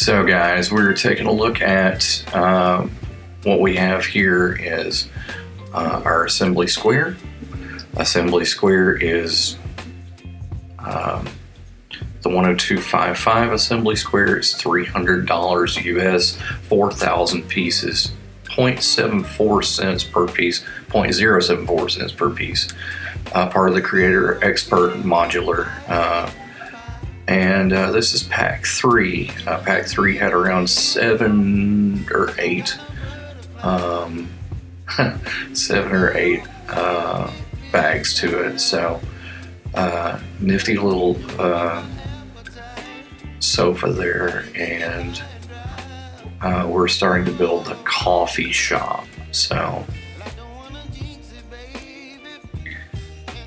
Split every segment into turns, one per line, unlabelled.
So guys, we're taking a look at what we have here is our assembly square. Assembly square is the 10255 assembly square is $300 US, 4,000 pieces, 0.74 cents per piece, 0.074 cents per piece. Part of the Creator Expert Modular. And this is pack 3. Pack 3 had around 7 or 8 bags to it. So nifty little sofa there, and we're starting to build a coffee shop. So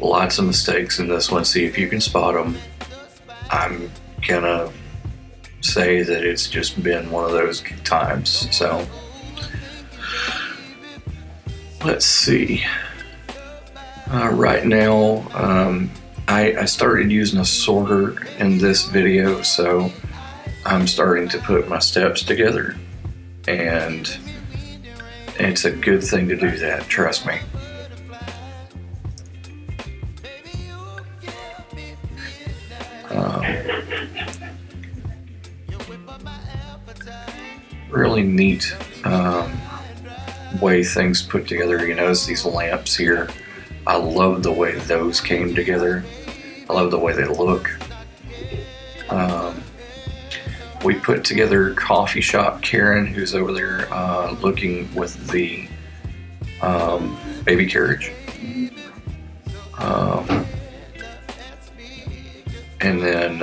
lots of mistakes in this one. See if you can spot them. I'm gonna say that it's just been one of those times. So let's see. Right now, I started using a sorter in this video, so I'm starting to put my steps together, and it's a good thing to do that, trust me. Really neat way things put together. You notice these lamps here. I love the way those came together. I love the way they look. We put together Coffee Shop Karen, who's over there looking with the baby carriage. And then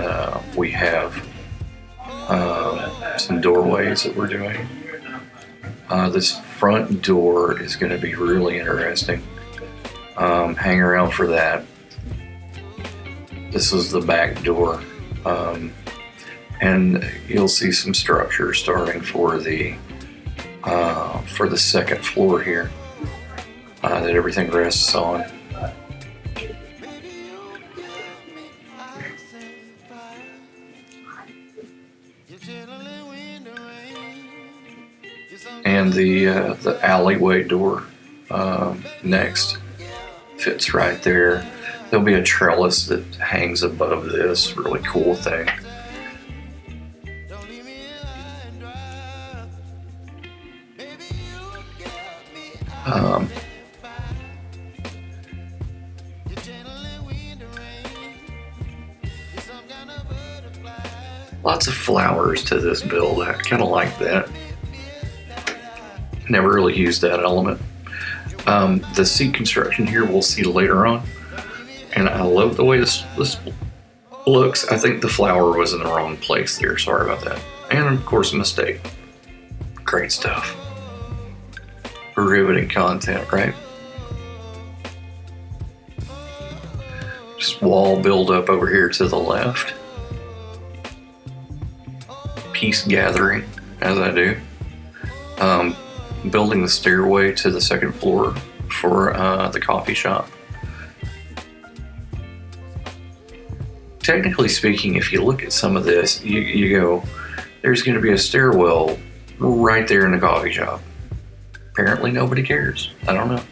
we have some doorways that we're doing. This front door is going to be really interesting. Hang around for that. This is the back door, and you'll see some structure starting for the second floor here that everything rests on. And the alleyway door next fits right there. There'll be a trellis that hangs above this really cool thing. Lots of flowers to this build. I kind of like that. Never really used that element. The seat construction here we'll see later on, and I love the way this looks. I think the flower was in the wrong place there. Sorry about that. And of course, a mistake. Great stuff. Riveting content, right? Just wall build up over here to the left. Piece gathering, as I do. Building the stairway to the second floor for the coffee shop. Technically speaking, if you look at some of this, you go, there's going to be a stairwell right there in the coffee shop. Apparently nobody cares. I don't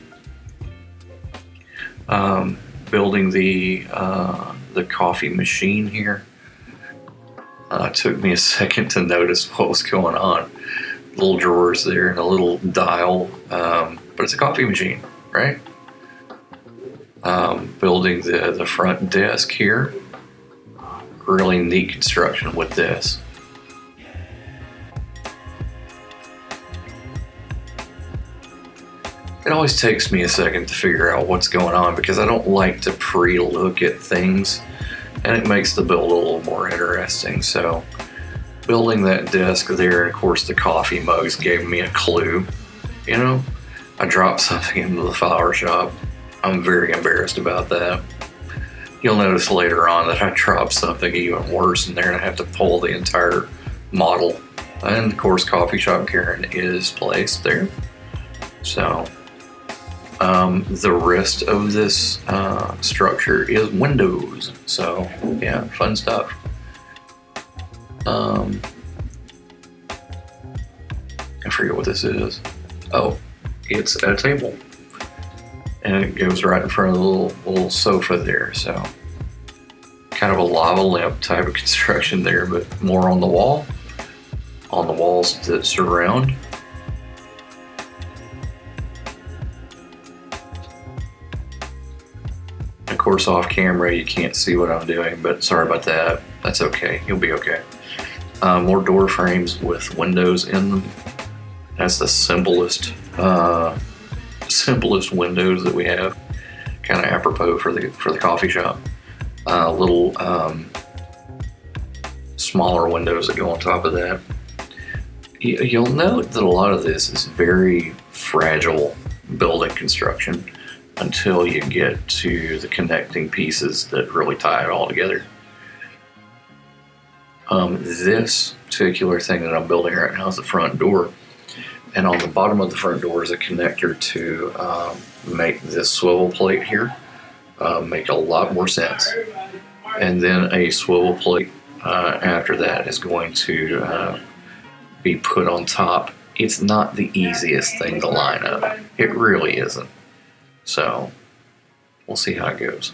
know. Building the coffee machine here. It took me a second to notice what was going on. Little drawers there and a little dial, but it's a coffee machine, right? Building the front desk here. Really neat construction with this. It always takes me a second to figure out what's going on because I don't like to pre-look at things, and it makes the build a little more interesting. So building that desk there, and of course the coffee mugs gave me a clue. You know, I dropped something into the flower shop. I'm very embarrassed about that. You'll notice later on that I dropped something even worse in there and I have to pull the entire model. And of course Coffee Shop Karen is placed there. So the rest of this structure is windows. So yeah, fun stuff. I forget what this is. Oh, it's a table. And it goes right in front of the little sofa there. So kind of a lava lamp type of construction there, but more on the wall, on the walls that surround. Of course, off camera you can't see what I'm doing, but sorry about that. That's okay. You'll be okay. More door frames with windows in them. That's the simplest windows that we have. Kind of apropos for the coffee shop. Little smaller windows that go on top of that. You'll note that a lot of this is very fragile building construction until you get to the connecting pieces that really tie it all together. This particular thing that I'm building right now is the front door. And on the bottom of the front door is a connector to make this swivel plate here make a lot more sense. And then a swivel plate after that is going to be put on top. It's not the easiest thing to line up. It really isn't. So we'll see how it goes.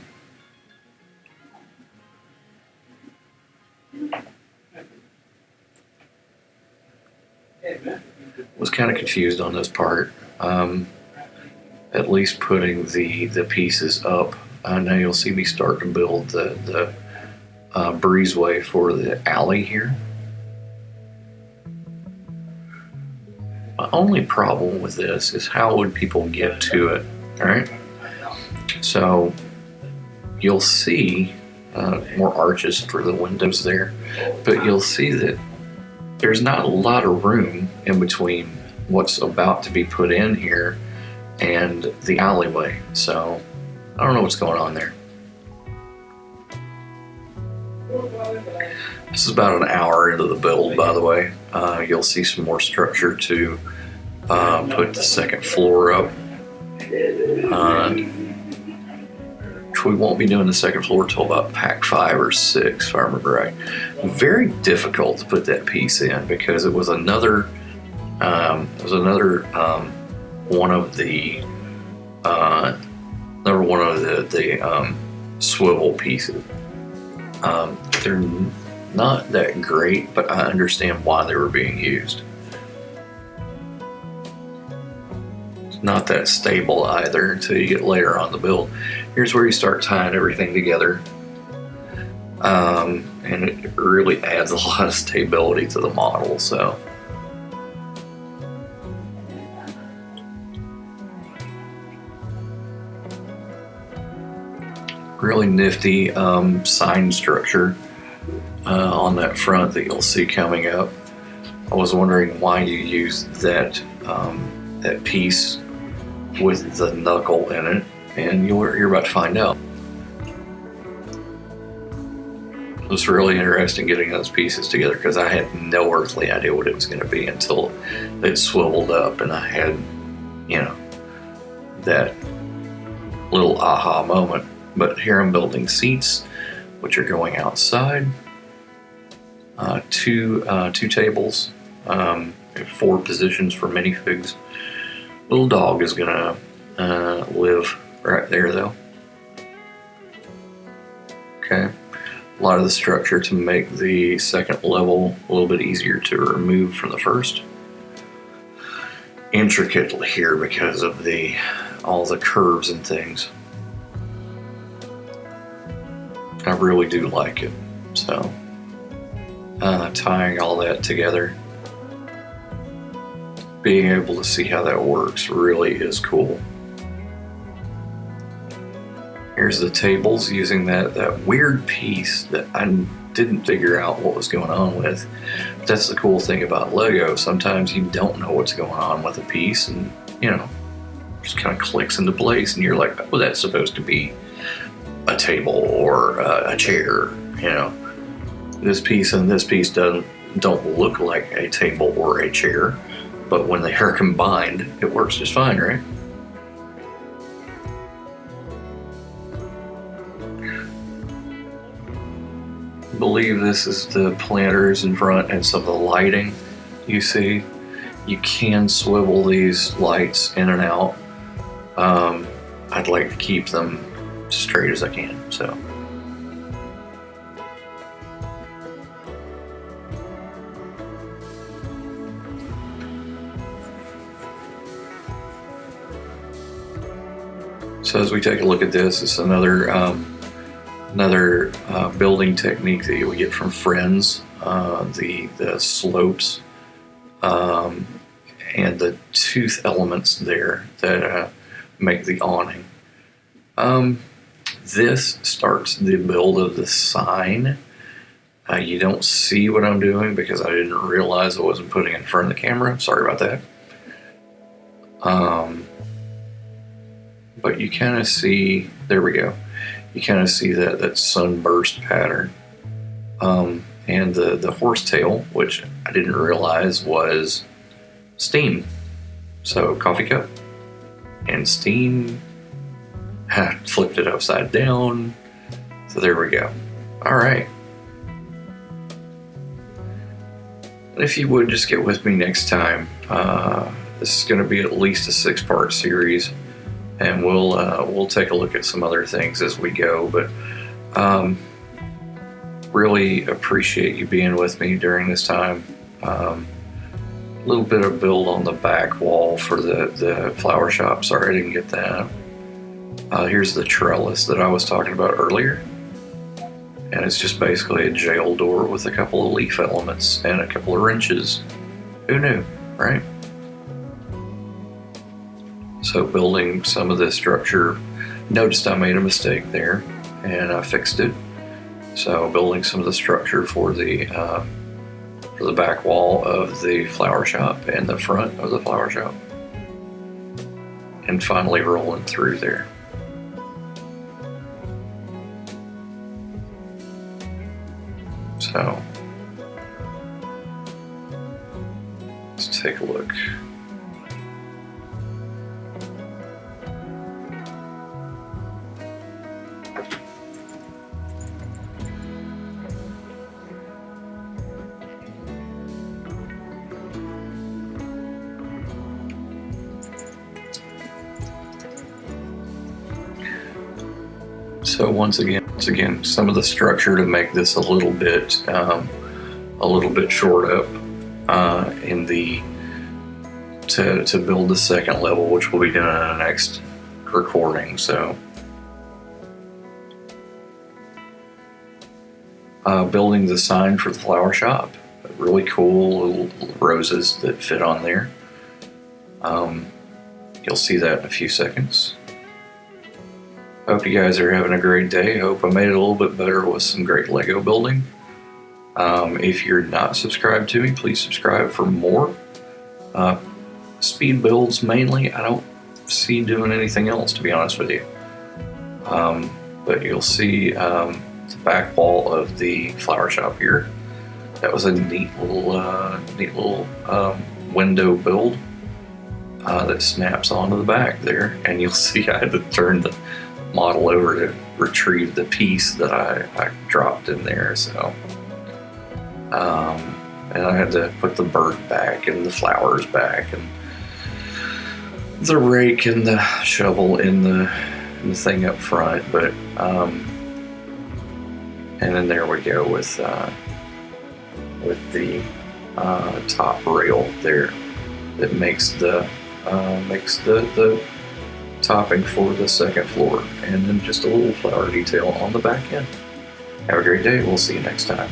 Was kind of confused on this part. At least putting the pieces up. Now you'll see me start to build the breezeway for the alley here. My only problem with this is how would people get to it, all right? So you'll see more arches for the windows there, but you'll see that there's not a lot of room in between what's about to be put in here and the alleyway. So I don't know what's going on there. This is about an hour into the build, by the way. You'll see some more structure to put the second floor up. We won't be doing the second floor till about pack 5 or 6, if I remember right. Very difficult to put that piece in because it was another one of the swivel pieces. They're not that great, but I understand why they were being used. It's not that stable either until you get later on the build. Here's where you start tying everything together. And it really adds a lot of stability to the model. So really nifty sign structure on that front that you'll see coming up. I was wondering why you used that that piece with the knuckle in it, and you're about to find out. It was really interesting getting those pieces together because I had no earthly idea what it was going to be until it swiveled up and I had, that little aha moment. But here I'm building seats, which are going outside. Two tables, 4 positions for minifigs. Little dog is gonna live right there though. Okay. A lot of the structure to make the second level a little bit easier to remove from the first. Intricate here because of all the curves and things. I really do like it. So tying all that together, being able to see how that works really is cool. Here's the tables using that weird piece that I didn't figure out what was going on with. But that's the cool thing about Lego. Sometimes you don't know what's going on with a piece and, just kind of clicks into place and you're like, oh, that's supposed to be a table or a chair. This piece and this piece don't look like a table or a chair, but when they are combined, it works just fine, right? I believe this is the planters in front and some of the lighting you see. You can swivel these lights in and out. I'd like to keep them straight as I can, so. So as we take a look at this, it's another building technique that you would get from friends. The slopes and the tooth elements there that make the awning. This starts the build of the sign. You don't see what I'm doing because I didn't realize I wasn't putting it in front of the camera. Sorry about that. But you kind of see, there we go. You kind of see that sunburst pattern. And the horsetail, which I didn't realize was steam. So coffee cup and steam. Flipped it upside down. So there we go. All right. And if you would just get with me next time, this is going to be at least a 6-part series, and we'll take a look at some other things as we go. But really appreciate you being with me during this time. A little bit of build on the back wall for the flower shop. Sorry I didn't get that. Here's the trellis that I was talking about earlier. And it's just basically a jail door with a couple of leaf elements and a couple of wrenches. Who knew, right? So building some of this structure, noticed I made a mistake there and I fixed it. So building some of the structure for the back wall of the flower shop and the front of the flower shop. And finally rolling through there. So let's take a look. So once again, some of the structure to make this a little bit short up in the to build the second level, which we'll be doing in the next recording. So building the sign for the flower shop, really cool little roses that fit on there. You'll see that in a few seconds. Hope you guys are having a great day. Hope I made it a little bit better with some great Lego building. If you're not subscribed to me, please subscribe for more. Speed builds mainly. I don't see doing anything else, to be honest with you. But you'll see the back wall of the flower shop here. That was a neat little window build that snaps onto the back there. And you'll see I had to turn the model over to retrieve the piece that I dropped in there. So, and I had to put the bird back and the flowers back and the rake and the shovel in the thing up front. But and then there we go with the top rail there that makes the topping for the second floor, and then just a little flower detail on the back end. Have a great day. We'll see you next time.